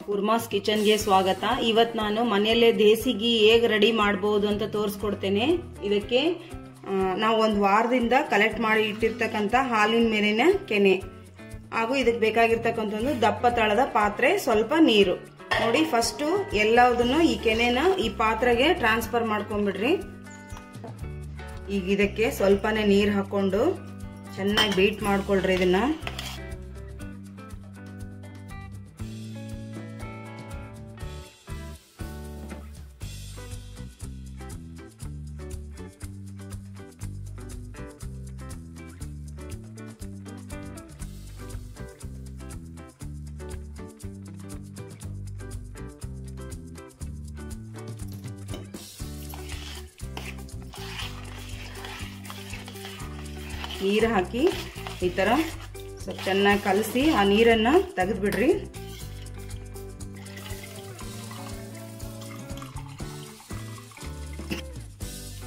ಕುರ್ಮಾಸ್ kitchen ಗೆ ಸ್ವಾಗತ। ಇವತ್ತು ನಾನು ಮನೆಯಲ್ಲೇ ದೇಸಿ ಘೀ ಹೇಗೆ ರೆಡಿ ಮಾಡಬಹುದು ಅಂತ ತೋರಿಸ್ಕೊಡ್ತೇನೆ। ಇದಕ್ಕೆ ನಾವು ಒಂದು ವಾರದಿಂದ ಕಲೆಕ್ಟ್ ಮಾಡಿ ಇಟ್ಟಿರ್ತಕ್ಕಂತ ಹಾಲಿನ ಮೇಲಿನ ಕೆನೆ ಹಾಗೂ ಇದಕ್ಕೆ ಬೇಕಾಗಿರ್ತಕ್ಕಂತ ದಪ್ಪ ತಳದ ಪಾತ್ರೆ, ಸ್ವಲ್ಪ ನೀರು ನೋಡಿ। ಫಸ್ಟ್ ಎಲ್ಲದನ್ನು ಈ ಕೆನೆನ ಈ ಪಾತ್ರೆಗೆ ಟ್ರಾನ್ಸ್ಫರ್ ಮಾಡ್ಕೊಂಡ್ಬಿಡ್ರಿ। ಈಗ ಇದಕ್ಕೆ ಸ್ವಲ್ಪನೇ ನೀರು ಹಾಕೊಂಡು ಚೆನ್ನಾಗಿ ಬೀಟ್ ಮಾಡ್ಕೊಳ್ರಿ ಇದನ್ನ। ನೀರು ಹಾಕಿ ಈ ತರ ಸ್ವಲ್ಪ ಚೆನ್ನಾಗಿ ಕಲಸಿ ಆ ನೀರನ್ನ ತೆಗೆದು ಬಿಡ್ರಿ।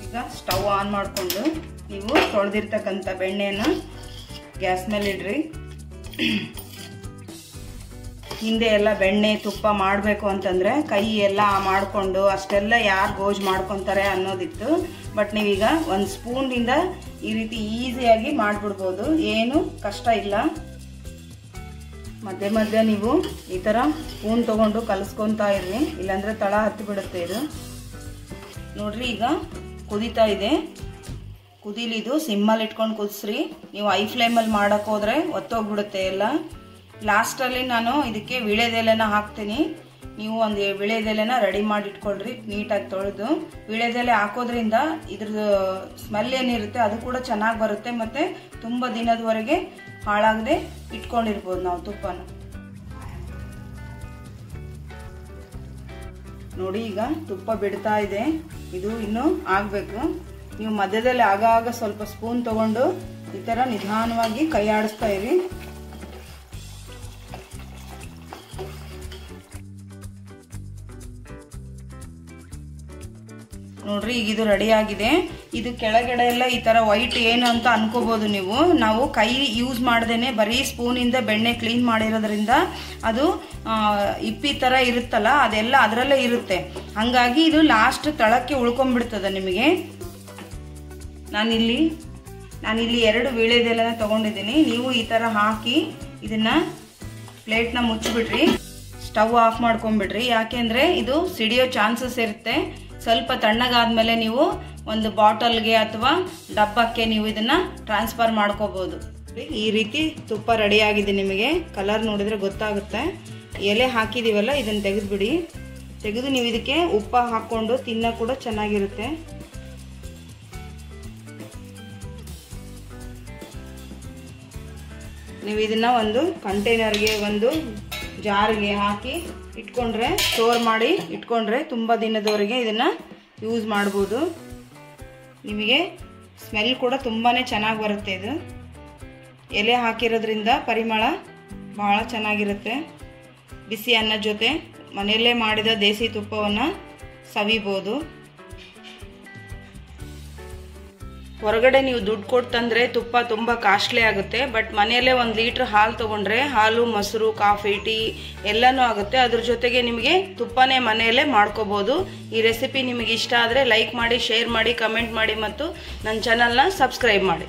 ಈಗ ಸ್ಟವ್ ಆನ್ ಮಾಡಿಕೊಂಡು ನೀವು ತೊಳೆದಿರ್ತಕ್ಕಂಥ ಬೆಣ್ಣೆನ ಗ್ಯಾಸ್ ಮೇಲೆ ಇಡ್ರಿ। ಹಿಂದೆ ಎಲ್ಲ ಬೆಣ್ಣೆ ತುಪ್ಪ ಮಾಡಬೇಕು ಅಂತಂದ್ರೆ ಕೈ ಎಲ್ಲ ಮಾಡಿಕೊಂಡು ಅಷ್ಟೆಲ್ಲ ಯಾರು ಗೋಜ್ ಮಾಡ್ಕೊತಾರೆ ಅನ್ನೋದಿತ್ತು। ಬಟ್ ನೀವೀಗ ಒಂದು ಸ್ಪೂನಿಂದ ಈ ರೀತಿ ಈಸಿಯಾಗಿ ಮಾಡಿಬಿಡ್ಬೋದು, ಏನು ಕಷ್ಟ ಇಲ್ಲ। ಮಧ್ಯೆ ಮಧ್ಯೆ ನೀವು ಈ ಥರ ಸ್ಪೂನ್ ತಗೊಂಡು ಕಲಿಸ್ಕೊತಾ ಇರ್ರಿ, ಇಲ್ಲಾಂದ್ರೆ ತಳ ಹತ್ತಿ ಬಿಡುತ್ತೆ ಇದು ನೋಡ್ರಿ। ಈಗ ಕುದೀತಾ ಇದೆ, ಕುದೀಲಿದು ಸಿಮ್ಮಲ್ಲಿ ಇಟ್ಕೊಂಡು ಕುದಿಸ್ರಿ। ನೀವು ಐ ಫ್ಲೇಮಲ್ಲಿ ಮಾಡಕ್ ಹೋದ್ರೆ ಒತ್ತೋಗ್ಬಿಡುತ್ತೆ ಎಲ್ಲ। ಲಾಸ್ಟಲ್ಲಿ ನಾನು ಇದಕ್ಕೆ ವೀಳ್ಯದೆಲೆನ ಹಾಕ್ತೀನಿ, ನೀವು ಒಂದು ವೀಳ್ಯದೆಲೆನ ರೆಡಿ ಮಾಡಿ ಇಟ್ಕೊಳ್ರಿ ನೀಟಾಗಿ ತೊಳೆದು। ವೀಳ್ಯದೆಲೆ ಹಾಕೋದ್ರಿಂದ ಇದ್ರದ್ದು ಸ್ಮೆಲ್ ಏನಿರುತ್ತೆ ಅದು ಕೂಡ ಚೆನ್ನಾಗಿ ಬರುತ್ತೆ, ಮತ್ತೆ ತುಂಬ ದಿನದವರೆಗೆ ಹಾಳಾಗದೆ ಇಟ್ಕೊಂಡಿರ್ಬೋದು ನಾವು ತುಪ್ಪನ ನೋಡಿ। ಈಗ ತುಪ್ಪ ಬಿಡ್ತಾ ಇದೆ, ಇದು ಇನ್ನೂ ಆಗ್ಬೇಕು। ನೀವು ಮಧ್ಯದಲ್ಲಿ ಆಗಾಗ ಸ್ವಲ್ಪ ಸ್ಪೂನ್ ತಗೊಂಡು ಈ ತರ ನಿಧಾನವಾಗಿ ಕೈ ಆಡಿಸ್ತಾ ಇರಿ। ನೋಡ್ರಿ ಈಗ ಇದು ರೆಡಿ ಆಗಿದೆ। ಇದು ಕೆಳಗಡೆ ಎಲ್ಲ ಈ ತರ ವೈಟ್ ಏನು ಅಂತ ಅನ್ಕೋಬಹುದು ನೀವು, ನಾವು ಕೈ ಯೂಸ್ ಮಾಡ್ದೇನೆ ಬರೀ ಸ್ಪೂನ್ ಇಂದ ಬೆಣ್ಣೆ ಕ್ಲೀನ್ ಮಾಡಿರೋದ್ರಿಂದ ಅದು ಇಪ್ಪಿ ತರ ಇರುತ್ತಲ್ಲ ಅದೆಲ್ಲ ಅದರಲ್ಲೇ ಇರುತ್ತೆ, ಹಂಗಾಗಿ ಇದು ಲಾಸ್ಟ್ ತಳಕ್ಕೆ ಉಳ್ಕೊಂಡ್ಬಿಡ್ತದೆ ನಿಮಗೆ। ನಾನಿಲ್ಲಿ 2 ವೀಳ್ಯದೆಲೆನ ತಗೊಂಡಿದ್ದೀನಿ, ನೀವು ಈ ತರ ಹಾಕಿ ಇದನ್ನ ಪ್ಲೇಟ್ನ ಮುಚ್ಚಿಬಿಡ್ರಿ, ಸ್ಟವ್ ಆಫ್ ಮಾಡ್ಕೊಂಡ್ಬಿಡ್ರಿ। ಯಾಕೆಂದ್ರೆ ಇದು ಸಿಡಿಯೋ ಚಾನ್ಸಸ್ ಇರುತ್ತೆ। ಸ್ವಲ್ಪ ತಣ್ಣಗಾದ್ಮೇಲೆ ನೀವು ಒಂದು ಬಾಟಲ್ಗೆ ಅಥವಾ ಡಬ್ಬಕ್ಕೆ ನೀವು ಇದನ್ನ ಟ್ರಾನ್ಸ್ಫರ್ ಮಾಡ್ಕೋಬಹುದು। ಈ ರೀತಿ ತುಪ್ಪ ರೆಡಿ ಆಗಿದೆ, ನಿಮಗೆ ಕಲರ್ ನೋಡಿದ್ರೆ ಗೊತ್ತಾಗುತ್ತೆ। ಎಲೆ ಹಾಕಿದೀವಲ್ಲ ಇದನ್ನ ತೆಗೆದ್ಬಿಡಿ, ತೆಗೆದು ನೀವು ಇದಕ್ಕೆ ಉಪ್ಪ ಹಾಕೊಂಡು ತಿನ್ನ ಕೂಡ ಚೆನ್ನಾಗಿರುತ್ತೆ। ನೀವು ಇದನ್ನ ಒಂದು ಕಂಟೈನರ್ಗೆ ಒಂದು ಜಾರ್ಗೆ ಹಾಕಿ ಇಟ್ಕೊಂಡ್ರೆ, ಸ್ಟೋರ್ ಮಾಡಿ ಇಟ್ಕೊಂಡ್ರೆ ತುಂಬ ದಿನದವರೆಗೆ ಇದನ್ನ ಯೂಸ್ ಮಾಡ್ಬೋದು। ನಿಮಗೆ ಸ್ಮೆಲ್ ಕೂಡ ತುಂಬಾನೇ ಚೆನ್ನಾಗಿ ಬರುತ್ತೆ, ಇದು ಎಲೆ ಹಾಕಿರೋದ್ರಿಂದ ಪರಿಮಳ ಬಹಳ ಚೆನ್ನಾಗಿರುತ್ತೆ। ಬಿಸಿ ಅನ್ನದ ಜೊತೆ ಮನೆಯಲ್ಲೇ ಮಾಡಿದ ದೇಸಿ ತುಪ್ಪವನ್ನು ಸವಿಬೋದು। ಹೊರಗಡೆ ನೀವು ದುಡ್ಡು ಕೊಟ್ಟು ತಂದ್ರೆ ತುಪ್ಪ ತುಂಬ ಕಾಸ್ಟ್ಲಿ ಆಗುತ್ತೆ, ಬಟ್ ಮನೆಯಲ್ಲೇ 1 ಲೀಟ್ರ್ ಹಾಲು ತೊಗೊಂಡ್ರೆ ಹಾಲು, ಮೊಸರು, ಕಾಫಿ, ಟೀ ಎಲ್ಲನೂ ಆಗುತ್ತೆ। ಅದ್ರ ಜೊತೆಗೆ ನಿಮಗೆ ತುಪ್ಪನೇ ಮನೆಯಲ್ಲೇ ಮಾಡ್ಕೋಬಹುದು। ಈ ರೆಸಿಪಿ ನಿಮಗೆ ಇಷ್ಟ ಆದರೆ ಲೈಕ್ ಮಾಡಿ, ಶೇರ್ ಮಾಡಿ, ಕಮೆಂಟ್ ಮಾಡಿ ಮತ್ತು ನನ್ನ ಚಾನಲ್ನ ಸಬ್ಸ್ಕ್ರೈಬ್ ಮಾಡಿ।